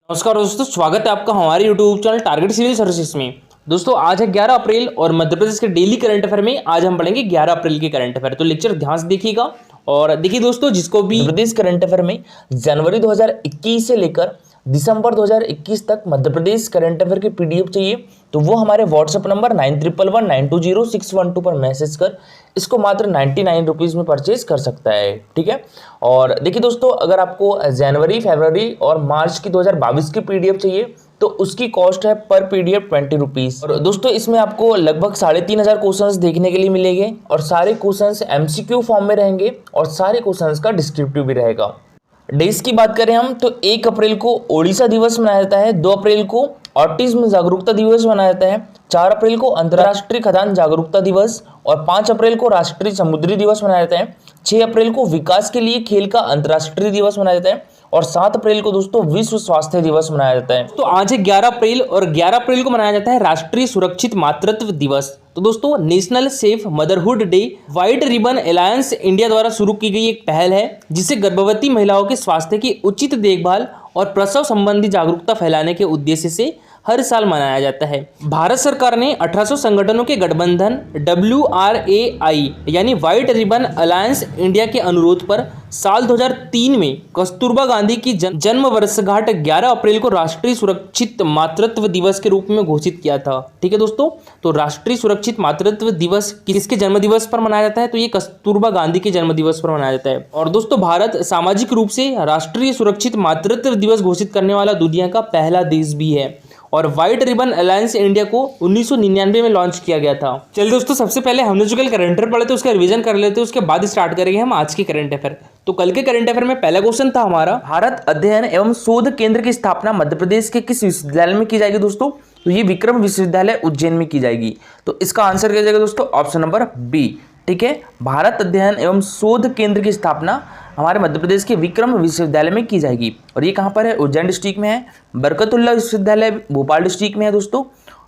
नमस्कार दोस्तों, स्वागत है आपका हमारे YouTube channel target civil services में। दोस्तों आज है 11 अप्रैल और मध्य प्रदेश के डेली करंट अफेयर में आज हम पढ़ेंगे 11 अप्रैल के करंट अफेयर। तो लेक्चर ध्यान से देखिएगा और देखिए दोस्तों, जिसको भी मध्य प्रदेश करंट अफेयर में जनवरी 2021 से लेकर दिसंबर 2021 तक मध्य प्रदेश करंट अफेयर की पीडीएफ चाहिए तो वो हमारे व्हाट्सएप नंबर 9111920612 पर मैसेज कर इसको मात्र 99 रुपीज़ में परचेज कर सकता है। ठीक है। और देखिए दोस्तों, अगर आपको जनवरी, फरवरी और मार्च की 2022 की पीडीएफ चाहिए तो उसकी कॉस्ट है पर पीडीएफ 20 रुपीज़। और दोस्तों इसमें आपको लगभग 3500 क्वेश्चंस देखने के लिए मिलेंगे और सारे क्वेश्चंस एमसीक्यू फॉर्म में रहेंगे और सारे क्वेश्चंस का डिस्क्रिप्टिव भी रहेगा। डेज की बात करें हम तो 1 अप्रैल को ओडिशा दिवस मनाया जाता है, 2 अप्रैल को ऑटिज्म जागरूकता दिवस मनाया जाता है, 4 अप्रैल को अंतर्राष्ट्रीय खदान जागरूकता दिवस और 5 अप्रैल को राष्ट्रीय समुद्री दिवस मनाया जाता है, 6 अप्रैल को विकास के लिए खेल का अंतर्राष्ट्रीय दिवस मनाया जाता है और 7 अप्रैल को दोस्तों विश्व स्वास्थ्य दिवस मनाया जाता है। तो आज है 11 अप्रैल और 11 अप्रैल को मनाया जाता है राष्ट्रीय सुरक्षित मातृत्व दिवस। तो दोस्तों national safe motherhood day white ribbon alliance India द्वारा शुरू की गई एक पहल है जिसे गर्भवती महिलाओं के स्वास्थ्य की उचित देखभाल और प्रसव संबंधी जागरूकता फैलाने के उद्देश्य से हर साल मनाया जाता है। भारत सरकार ने 1800 संगठनों के गठबंधन WRAI यानी व्हाइट रिबन अलायंस इंडिया के अनुरोध पर साल 2003 में कस्तूरबा गांधी की जन्म वर्षगांठ 11 अप्रैल को राष्ट्रीय सुरक्षित मातृत्व दिवस के रूप में घोषित किया था। ठीक है दोस्तों, तो राष्ट्रीय सुरक्षित मातृत्व दिवस किसके जन्म दिवस पर मनाया जाता है? तो ये कस्तूरबा गांधी के जन्म दिवस पर मनाया जाता है। और दोस्तों भारत सामाजिक रूप से राष्ट्रीय सुरक्षित मातृत्व दिवस घोषित करने वाला दुनिया का पहला देश भी है और व्हाइट रिबन अलायंस इंडिया को 1999 में लॉन्च किया गया था। चलिए दोस्तों, सबसे पहले हमने जो कल करंट अफेयर पढ़े थे उसका रिवीजन कर लेते हैं, उसके बाद स्टार्ट करेंगे हम आज के करंट अफेयर। तो कल के करंट अफेयर में पहला क्वेश्चन था हमारा, भारत अध्ययन एवं शोध केंद्र की स्थापना मध्य प्रदेश के किस विश्वविद्यालय में की जाएगी? दोस्तों तो ये विक्रम विश्वविद्यालय उज्जैन में की जाएगी। तो इसका आंसर क्या जाएगा दोस्तों? Option number B. ठीक है, भारत अध्ययन एवं शोध केंद्र की स्थापना हमारे मध्य प्रदेश के विक्रम विश्वविद्यालय में की जाएगी और ये कहाँ पर है? उज्जैन डिस्ट्रिक्ट में है। बरकतुल्ला विश्वविद्यालय भोपाल डिस्ट्रिक्ट में है दोस्तों।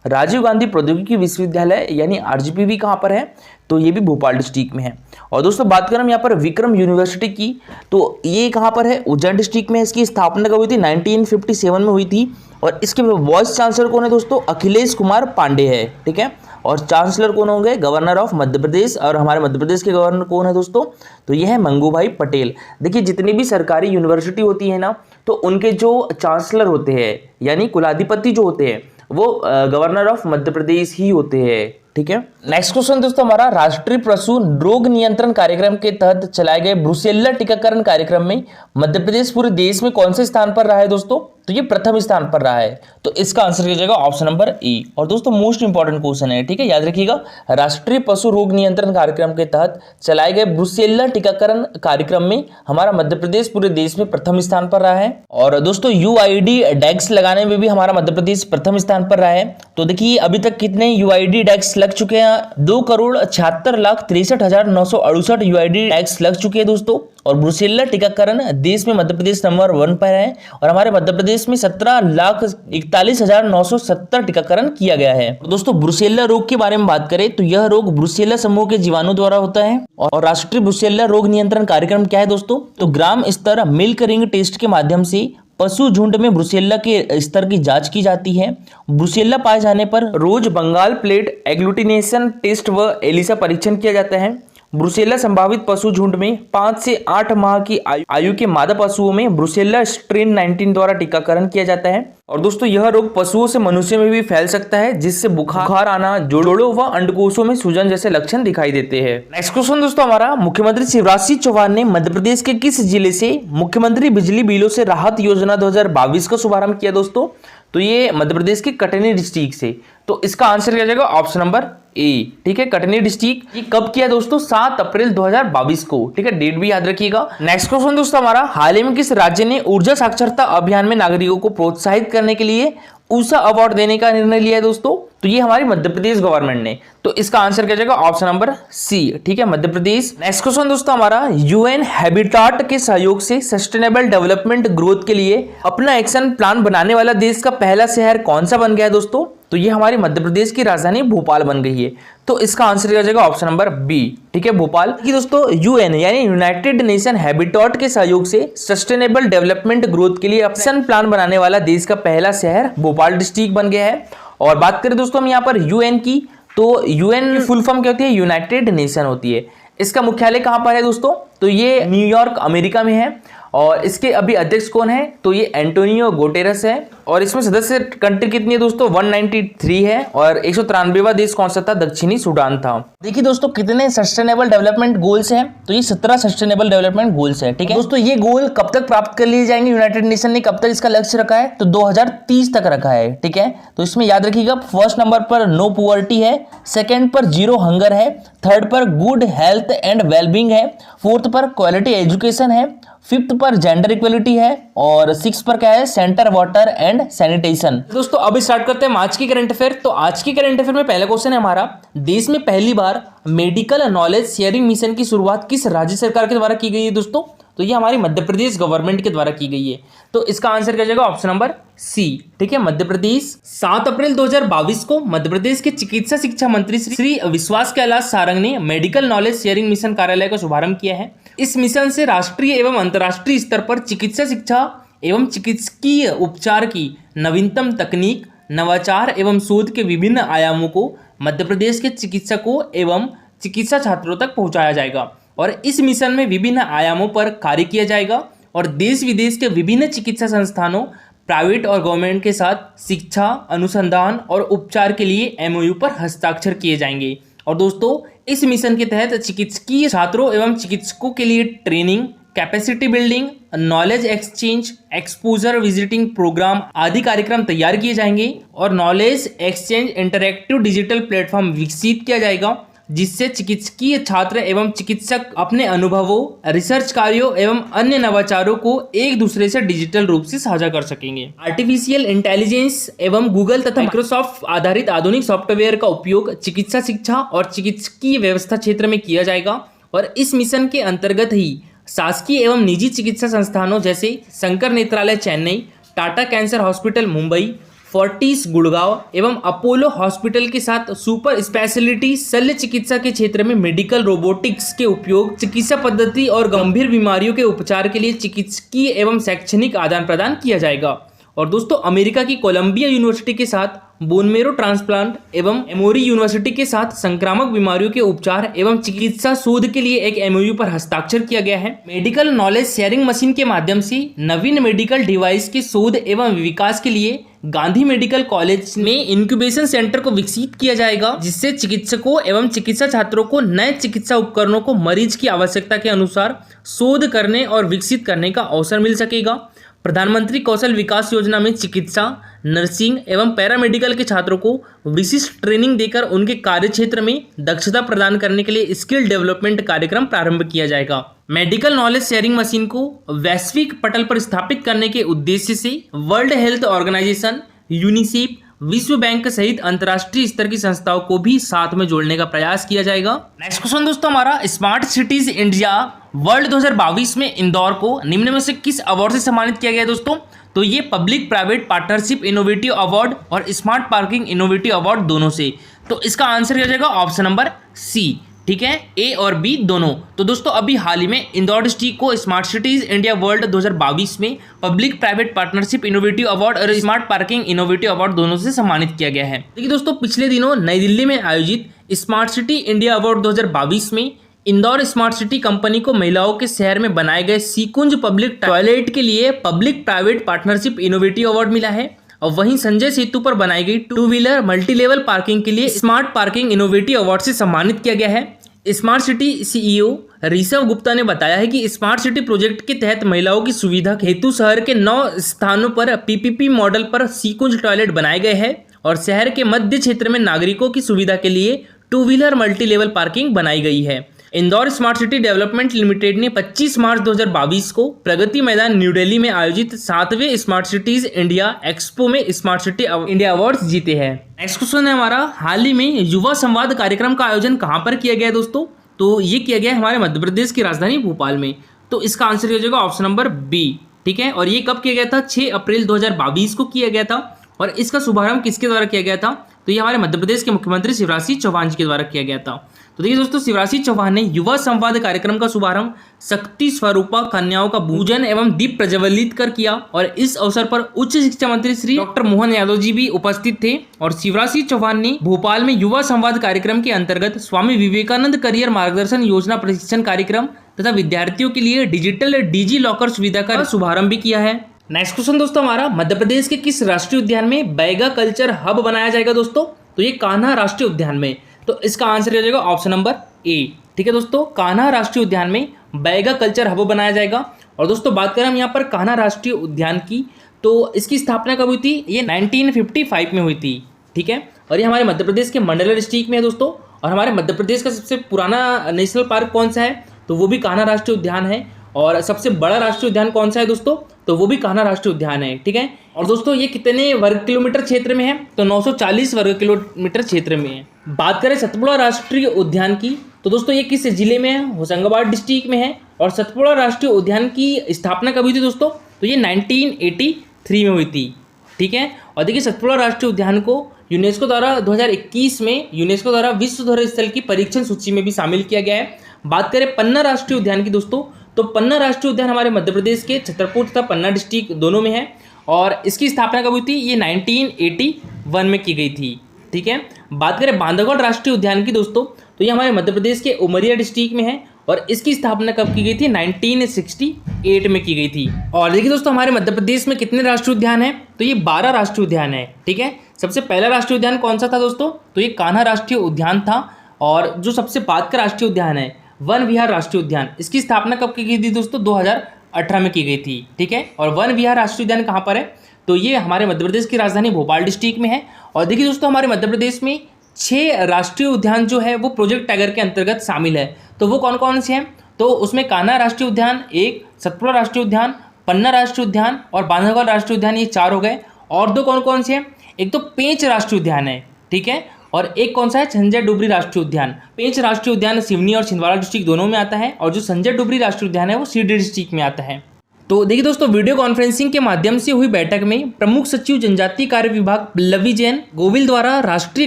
राजीव गांधी प्रौद्योगिकी विश्वविद्यालय यानी RGPV कहाँ पर है? तो ये भी भोपाल डिस्ट्रिक्ट में है। और दोस्तों बात करें हम यहाँ पर विक्रम यूनिवर्सिटी की तो ये कहाँ पर है? उज्जैन डिस्ट्रिक्ट में। इसकी स्थापना कब हुई थी? 1957 में हुई थी और इसके वाइस चांसलर कौन है दोस्तों? अखिलेश कुमार पांडे है। ठीक है, और चांसलर कौन होंगे? Governor of Madhya Pradesh. और हमारे मध्य प्रदेश के गवर्नर कौन है दोस्तों? तो ये है मंगूभाई पटेल। देखिए जितनी भी सरकारी यूनिवर्सिटी होती है ना तो उनके जो चांसलर होते हैं यानी कुलाधिपति जो होते हैं वो गवर्नर ऑफ मध्य प्रदेश ही होते हैं। ठीक है, नेक्स्ट क्वेश्चन दोस्तों हमारा, राष्ट्रीय पशु रोग नियंत्रण कार्यक्रम के तहत चलाए गए ब्रुसेल्ला टीकाकरण कार्यक्रम में मध्य प्रदेश पूरे देश में कौन से स्थान पर रहा है दोस्तों? तो ये प्रथम स्थान पर रहा है। तो इसका आंसर क्या जाएगा? Option number A. और दोस्तों मोस्ट इंपॉर्टेंट क्वेश्चन है, ठीक है, याद रखिएगा। राष्ट्रीय पशु रोग नियंत्रण कार्यक्रम के तहत चलाए गए ब्रुसेल्ला टीकाकरण कार्यक्रम में हमारा मध्य प्रदेश पूरे देश में प्रथम स्थान पर रहा है। और दोस्तों UID डैक्स लगाने में भी हमारा मध्य प्रदेश प्रथम स्थान पर रहा है। तो देखिए अभी तक कितने UID डैक्स लग चुके हैं? 2,76,63,968 UID टैक्स लग चुके हैं दोस्तों। और ब्रुसेल्ला टीकाकरण देश में मध्य प्रदेश नंबर 1 पर है और हमारे मध्य प्रदेश में 17,41,970 टीकाकरण किया गया है। तो दोस्तों ब्रुसेल्ला रोग के बारे में बात करें तो यह रोग ब्रुसेल्ला समूह के जीवाणु द्वारा होता है। और राष्ट्रीय ब्रुसेल्ला रोग नियंत्रण कार्यक्रम क्या है दोस्तों? तो ग्राम स्तर मिल्क रिंग टेस्ट के माध्यम से पशु झुंड में ब्रुसेल्ला के स्तर की जांच की जाती है। ब्रुसेल्ला पाए जाने पर रोज बंगाल प्लेट एग्लूटिनेशन टेस्ट व एलिसा परीक्षण किया जाता है। ब्रुसेल्ला संभावित पशु झुंड में 5 से 8 माह की आयु के मादा पशुओं में ब्रुसेल्ला स्ट्रेन 19 द्वारा टीकाकरण किया जाता है। और दोस्तों यह रोग पशुओं से मनुष्य में भी फैल सकता है जिससे बुखार आना, जोड़ों व अंडकोशों में सूजन जैसे लक्षण दिखाई देते हैं। नेक्स्ट क्वेश्चन दोस्तों हमारा, मुख्यमंत्री शिवराज सिंह चौहान ने मध्य प्रदेश के किस जिले से मुख्यमंत्री बिजली बिलों से राहत योजना 2022 का शुभारंभ किया दोस्तों? तो ये मध्य प्रदेश के कटनी डिस्ट्रिक्ट से। तो इसका आंसर क्या जाएगा? Option number A. ठीक है, कटनी डिस्ट्रिक्ट। ये कब किया दोस्तों? 7 अप्रैल 2022 को। ठीक है, डेट भी याद रखिएगा। नेक्स्ट क्वेश्चन दोस्तों हमारा, हाल ही में किस राज्य ने ऊर्जा साक्षरता अभियान में नागरिकों को प्रोत्साहित करने के लिए ऊषा अवार्ड देने का निर्णय लिया है दोस्तों? तो ये हमारी मध्य प्रदेश गवर्नमेंट ने। तो इसका आंसर क्या जाएगा? Option number C. ठीक है, मध्य प्रदेश। नेक्स्ट क्वेश्चन दोस्तों हमारा, UN हैबिटाट के सहयोग से सस्टेनेबल डेवलपमेंट ग्रोथ के लिए अपना एक्शन प्लान बनाने वाला देश का पहला शहर कौन सा बन गया है दोस्तों? तो ये हमारे मध्य प्रदेश की राजधानी भोपाल बन गई है। तो इसका आंसर हो जाएगा ऑप्शन नंबर बी, ठीक है, भोपाल। देखिए दोस्तों, यूएन यानी यूनाइटेड नेशन हैबिटेट के सहयोग से सस्टेनेबल डेवलपमेंट ग्रोथ के लिए एक्शन प्लान बनाने वाला देश का पहला शहर भोपाल डिस्ट्रिक्ट बन गया है। और बात करें दोस्तों हम यहाँ पर यूएन की, तो यूएन की फुल फॉर्म क्या होती है? यूनाइटेड नेशन होती है। इसका मुख्यालय कहाँ पर है दोस्तों? तो ये न्यूयॉर्क अमेरिका में है। और इसके अभी अध्यक्ष कौन है? तो ये एंटोनियो गुटेरेस है। और इसमें सदस्य कंट्री कितनी है दोस्तों? 193 है। और 193वां देश कौन सा था? दक्षिणी सूडान था। देखिए दोस्तों, कितने सस्टेनेबल डेवलपमेंट गोल्स हैं? तो ये 17 सस्टेनेबल डेवलपमेंट गोल्स है, ठीक है दोस्तों। ये गोल कब तक प्राप्त कर लिए जाएंगे? यूनाइटेड नेशन ने कब तक इसका लक्ष्य रखा है? तो 2030 तक रखा है, ठीक है। तो इसमें याद रखिएगा, फर्स्ट नंबर पर नो पुअर्टी है, सेकंड पर जीरो हंगर है, थर्ड पर गुड हेल्थ एंड वेलबींग है, फोर्थ पर क्वालिटी एजुकेशन है, फिफ्थ पर जेंडर इक्वलिटी है, और सिक्स पर क्या है? Centre water and sanitation. दोस्तों अब स्टार्ट करते हैं आज की करंट अफेयर। तो आज की करंट अफेयर में पहला क्वेश्चन है हमारा, देश में पहली बार मेडिकल नॉलेज शेयरिंग मिशन की शुरुआत किस राज्य सरकार के द्वारा की गई है दोस्तों? तो ये हमारी मध्य प्रदेश गवर्नमेंट के द्वारा की गई है। तो इसका आंसर क्या जाएगा? ऑप्शन नंबर सी, ठीक है, मध्य प्रदेश। 7 अप्रैल 2022 को मध्य प्रदेश के चिकित्सा शिक्षा मंत्री श्री विश्वास कैलाश सारंग ने मेडिकल नॉलेज शेयरिंग मिशन कार्यालय का शुभारंभ किया है। इस मिशन से राष्ट्रीय एवं अंतर्राष्ट्रीय स्तर पर चिकित्सा शिक्षा एवं चिकित्सकीय उपचार की नवीनतम तकनीक, नवाचार एवं शोध के विभिन्न आयामों को मध्य प्रदेश के चिकित्सकों एवं चिकित्सा छात्रों तक पहुंचाया जाएगा। और इस मिशन में विभिन्न आयामों पर कार्य किया जाएगा और देश विदेश के विभिन्न चिकित्सा संस्थानों, प्राइवेट और गवर्नमेंट के साथ शिक्षा, अनुसंधान और उपचार के लिए एमओयू पर हस्ताक्षर किए जाएंगे। और दोस्तों, इस मिशन के तहत चिकित्सकीय छात्रों एवं चिकित्सकों के लिए training, capacity building, knowledge exchange, exposure visiting program आदि कार्यक्रम तैयार किए जाएंगे और knowledge exchange interactive digital platform विकसित किया जाएगा, जिससे चिकित्सकीय छात्र एवं चिकित्सक अपने अनुभवों, रिसर्च कार्यों एवं अन्य नवाचारों को एक दूसरे से डिजिटल रूप से साझा कर सकेंगे। आर्टिफिशियल इंटेलिजेंस एवं गूगल तथा माइक्रोसॉफ्ट आधारित आधुनिक सॉफ्टवेयर का उपयोग चिकित्सा शिक्षा और चिकित्सकीय व्यवस्था क्षेत्र में किया जाएगा। और इस मिशन के अंतर्गत ही शासकीय एवं निजी चिकित्सा संस्थानों जैसे Shankar Netralaya Chennai, Tata cancer hospital Mumbai, Fortis Gurgaon एवं अपोलो हॉस्पिटल के साथ सुपर स्पेशलिटी शल्य चिकित्सा के क्षेत्र में मेडिकल रोबोटिक्स के उपयोग, चिकित्सा पद्धति और गंभीर बीमारियों के उपचार के लिए चिकित्सकीय एवं शैक्षणिक आदान प्रदान किया जाएगा। और दोस्तों, अमेरिका की कोलंबिया यूनिवर्सिटी के साथ बोन मेरो ट्रांसप्लांट एवं एमोरी यूनिवर्सिटी के साथ संक्रामक बीमारियों के उपचार एवं चिकित्सा शोध के लिए एक एमओयू पर हस्ताक्षर किया गया है। मेडिकल नॉलेज शेयरिंग मशीन के माध्यम से नवीन मेडिकल डिवाइस के शोध एवं विकास के लिए गांधी मेडिकल कॉलेज में इंक्यूबेशन सेंटर को विकसित किया जाएगा, जिससे चिकित्सकों एवं चिकित्सा छात्रों को नए चिकित्सा उपकरणों को मरीज की आवश्यकता के अनुसार शोध करने और विकसित करने का अवसर मिल सकेगा। प्रधानमंत्री कौशल विकास योजना में चिकित्सा, नर्सिंग एवं पैरामेडिकल के छात्रों को विशिष्ट ट्रेनिंग देकर उनके कार्य क्षेत्र में दक्षता प्रदान करने के लिए स्किल डेवलपमेंट कार्यक्रम प्रारंभ किया जाएगा। मेडिकल नॉलेज शेयरिंग मशीन को वैश्विक पटल पर स्थापित करने के उद्देश्य से वर्ल्ड हेल्थ ऑर्गेनाइजेशन, यूनिसेफ, विश्व बैंक सहित अंतर्राष्ट्रीय स्तर की संस्थाओं को भी साथ में जोड़ने का प्रयास किया जाएगा। नेक्स्ट क्वेश्चन दोस्तों हमारा, स्मार्ट सिटीज इंडिया वर्ल्ड 2022 में इंदौर को निम्न में से किस अवार्ड से सम्मानित किया गया है दोस्तों? तो ये public private partnership innovative award और स्मार्ट पार्किंग इनोवेटिव अवार्ड दोनों से। तो इसका आंसर क्या हो जाएगा? ऑप्शन नंबर सी, ठीक है, ए और बी दोनों। तो दोस्तों अभी हाल ही में इंदौर डिस्ट्रिक्ट को स्मार्ट सिटीज इंडिया वर्ल्ड 2022 में public private partnership innovative award और स्मार्ट पार्किंग इनोवेटिव अवार्ड दोनों से सम्मानित किया गया है। देखिए दोस्तों, पिछले दिनों नई दिल्ली में आयोजित स्मार्ट सिटी इंडिया अवार्ड 2022 में इंदौर स्मार्ट सिटी कंपनी को महिलाओं के शहर में बनाए गए सीकुंज पब्लिक टॉयलेट के लिए public private partnership innovative award मिला है। और वहीं संजय सेतु पर बनाई गई 2 व्हीलर मल्टी लेवल पार्किंग के लिए स्मार्ट पार्किंग इनोवेटिव अवार्ड से सम्मानित किया गया है। Smart city CEO Rishabh Gupta ने बताया है कि स्मार्ट सिटी प्रोजेक्ट के तहत महिलाओं की सुविधा हेतु शहर के 9 स्थानों पर पीपीपी मॉडल पर सीकुंज टॉयलेट बनाए गए हैं और शहर के मध्य क्षेत्र में नागरिकों की सुविधा के लिए 2 व्हीलर मल्टी लेवल पार्किंग बनाई गई है। Indore smart city development limited ने 25 मार्च 2022 को प्रगति मैदान न्यू दिल्ली में आयोजित 7वें स्मार्ट सिटीज इंडिया एक्सपो में स्मार्ट सिटी इंडिया अवार्ड्स जीते हैं। नेक्स्ट क्वेश्चन है हमारा, हाल ही में युवा संवाद कार्यक्रम का आयोजन कहां पर किया गया दोस्तों? तो ये किया गया हमारे मध्य प्रदेश की राजधानी भोपाल में। तो इसका आंसर हो जाएगा ऑप्शन नंबर बी, ठीक है। और ये कब किया गया था? 6 अप्रैल 2022 को किया गया था। और इसका शुभारंभ किसके द्वारा किया गया था? तो ये हमारे मध्य प्रदेश के मुख्यमंत्री शिवराज सिंह चौहान जी के द्वारा किया गया था। तो देखिए दोस्तों, शिवराज सिंह चौहान ने युवा संवाद कार्यक्रम का शुभारंभ शक्ति स्वरूपा कन्याओं का पूजन एवं दीप प्रज्वलित कर किया और इस अवसर पर उच्च शिक्षा मंत्री श्री डॉक्टर मोहन यादव जी भी उपस्थित थे। और शिवराज सिंह चौहान ने भोपाल में युवा संवाद कार्यक्रम के अंतर्गत स्वामी विवेकानंद करियर मार्गदर्शन योजना प्रशिक्षण कार्यक्रम तथा विद्यार्थियों के लिए डिजिटल डिजी लॉकर सुविधा का शुभारंभ भी किया है। नेक्स्ट क्वेश्चन दोस्तों हमारा, मध्य प्रदेश के किस राष्ट्रीय उद्यान में बैगा कल्चर हब बनाया जाएगा दोस्तों? तो ये कान्हा राष्ट्रीय उद्यान में। तो इसका आंसर हो जाएगा ऑप्शन नंबर ए। ठीक है दोस्तों, कान्हा राष्ट्रीय उद्यान में बैगा कल्चर हब बनाया जाएगा। और दोस्तों बात करें हम यहाँ पर कान्हा राष्ट्रीय उद्यान की, तो इसकी स्थापना कब हुई थी? ये 1955 में हुई थी। ठीक है, और ये हमारे मध्य प्रदेश के मंडला डिस्ट्रिक्ट में है दोस्तों। और हमारे मध्य प्रदेश का सबसे पुराना नेशनल पार्क कौन सा है? तो वो भी कान्हा राष्ट्रीय उद्यान है। और सबसे बड़ा राष्ट्रीय उद्यान कौन सा है दोस्तों? तो वो भी कान्हा राष्ट्रीय उद्यान है। ठीक है, और दोस्तों ये कितने वर्ग किलोमीटर क्षेत्र में है? तो 940 वर्ग किलोमीटर क्षेत्र में है। बात करें सतपुड़ा राष्ट्रीय उद्यान की, तो दोस्तों ये किस जिले में है? होशंगाबाद डिस्ट्रिक्ट में है। और सतपुड़ा राष्ट्रीय उद्यान की स्थापना कब हुई थी दोस्तों? तो ये 1983 में हुई थी। ठीक है, और देखिए सतपुड़ा राष्ट्रीय उद्यान को यूनेस्को द्वारा 2021 में यूनेस्को द्वारा विश्व धरोहर स्थल की परीक्षण सूची में भी शामिल किया गया है। बात करें पन्ना राष्ट्रीय उद्यान की दोस्तों, तो पन्ना राष्ट्रीय उद्यान हमारे मध्य प्रदेश के छतरपुर तथा पन्ना डिस्ट्रिक्ट दोनों में है। और इसकी स्थापना कब हुई थी? ये 1981 में की गई थी। ठीक है, बात करें बांधवगढ़ राष्ट्रीय उद्यान की दोस्तों, तो ये हमारे मध्य प्रदेश के उमरिया डिस्ट्रिक्ट में है। और इसकी स्थापना कब की गई थी? 1968 में की गई थी। और देखिए दोस्तों, हमारे मध्य प्रदेश में कितने राष्ट्रीय उद्यान हैं? तो ये 12 राष्ट्रीय उद्यान है। ठीक है, सबसे पहला राष्ट्रीय उद्यान कौन सा था दोस्तों? तो ये कान्हा राष्ट्रीय उद्यान था। और जो सबसे बाद का राष्ट्रीय उद्यान है वन विहार राष्ट्रीय उद्यान, इसकी स्थापना कब की गई थी दोस्तों? 2018 में की गई थी। ठीक है, और वन विहार राष्ट्रीय उद्यान कहाँ पर है? तो ये हमारे मध्य प्रदेश की राजधानी भोपाल डिस्ट्रिक्ट में है। और देखिए दोस्तों, हमारे मध्य प्रदेश में 6 राष्ट्रीय उद्यान जो है वो प्रोजेक्ट टाइगर के अंतर्गत शामिल है। तो वो कौन कौन से हैं? तो उसमें कान्हा राष्ट्रीय उद्यान एक, सतपुड़ा राष्ट्रीय उद्यान, पन्ना राष्ट्रीय उद्यान और बांधवगढ़ राष्ट्रीय उद्यान, ये 4 हो गए। और 2 कौन कौन से हैं? एक तो पेंच राष्ट्रीय उद्यान है। ठीक है, और एक कौन सा है? संजय डुबरी राष्ट्रीय उद्यान। पेंच राष्ट्रीय उद्यान सिवनी और छिंदवाड़ा डिस्ट्रिक्ट दोनों में आता है, और जो संजय डुबरी राष्ट्रीय उद्यान है वो सीधी डिस्ट्रिक्ट में आता है। तो देखिए दोस्तों, वीडियो कॉन्फ्रेंसिंग के माध्यम से हुई बैठक में प्रमुख सचिव जनजातीय कार्य विभाग पल्लवी जैन गोविल द्वारा राष्ट्रीय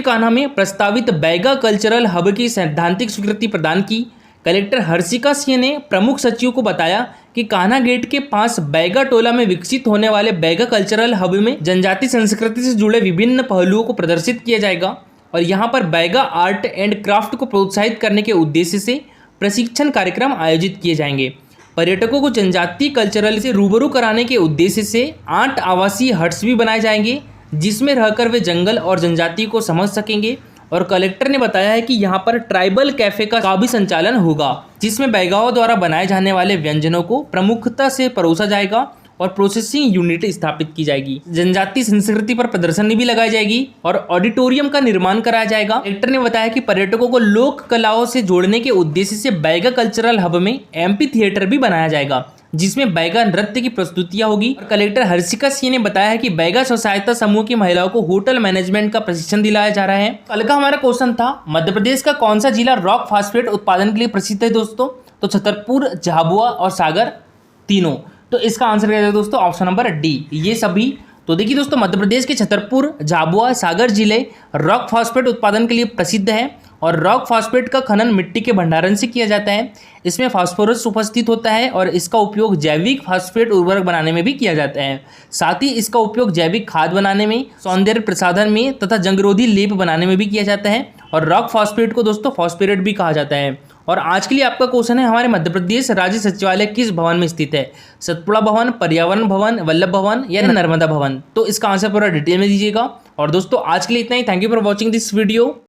कान्हा में प्रस्तावित बैगा कल्चरल हब की सैद्धांतिक स्वीकृति प्रदान की। कलेक्टर हर्षिका सिंह ने प्रमुख सचिव को बताया कि कान्हा गेट के पास बैगा टोला में विकसित होने वाले बैगा कल्चरल हब में जनजातीय संस्कृति से जुड़े विभिन्न पहलुओं को प्रदर्शित किया जाएगा। और यहाँ पर बैगा आर्ट एंड क्राफ्ट को प्रोत्साहित करने के उद्देश्य से प्रशिक्षण कार्यक्रम आयोजित किए जाएंगे। पर्यटकों को जनजातीय कल्चरल से रूबरू कराने के उद्देश्य से 8 आवासीय हट्स भी बनाए जाएंगे, जिसमें रहकर वे जंगल और जनजाति को समझ सकेंगे। और कलेक्टर ने बताया है कि यहाँ पर ट्राइबल कैफे का भी संचालन होगा, जिसमें बैगाओं द्वारा बनाए जाने वाले व्यंजनों को प्रमुखता से परोसा जाएगा और प्रोसेसिंग यूनिट स्थापित की जाएगी। जनजातीय संस्कृति पर प्रदर्शनी भी लगाई जाएगी और ऑडिटोरियम का निर्माण कराया जाएगा। कलेक्टर ने बताया कि पर्यटकों को लोक कलाओं से जोड़ने के उद्देश्य से बैगा कल्चरल हब में एम्पी थिएटर भी बनाया जाएगा, जिसमें बैगा नृत्य की प्रस्तुतियां होगी। और कलेक्टर हर्षिका सिंह ने बताया कि बैगा स्व सहायता समूह की महिलाओं को होटल मैनेजमेंट का प्रशिक्षण दिलाया जा रहा है। कल का हमारा क्वेश्चन था, मध्य प्रदेश का कौन सा जिला रॉक फास्फेट उत्पादन के लिए प्रसिद्ध है दोस्तों? तो छतरपुर, झाबुआ और सागर तीनों। तो इसका आंसर क्या है दोस्तों? ऑप्शन नंबर डी, ये सभी। तो देखिए दोस्तों, मध्य प्रदेश के छतरपुर, झाबुआ, सागर जिले रॉक फास्फेट उत्पादन के लिए प्रसिद्ध है। और रॉक फास्फेट का खनन मिट्टी के भंडारण से किया जाता है। इसमें फास्फोरस उपस्थित होता है और इसका उपयोग जैविक फास्फेट उर्वरक बनाने में भी किया जाता है। साथ ही इसका उपयोग जैविक खाद बनाने में, सौंदर्य प्रसाधन में तथा जंगरोधी लेप बनाने में भी किया जाता है। और रॉक फास्फेट को दोस्तों फॉस्फेट भी कहा जाता है। और आज के लिए आपका क्वेश्चन है, हमारे मध्य प्रदेश राज्य सचिवालय किस भवन में स्थित है? सतपुड़ा भवन, पर्यावरण भवन, वल्लभ भवन या नर्मदा भवन? तो इसका आंसर पूरा डिटेल में दीजिएगा। और दोस्तों आज के लिए इतना ही। Thank you for watching this video.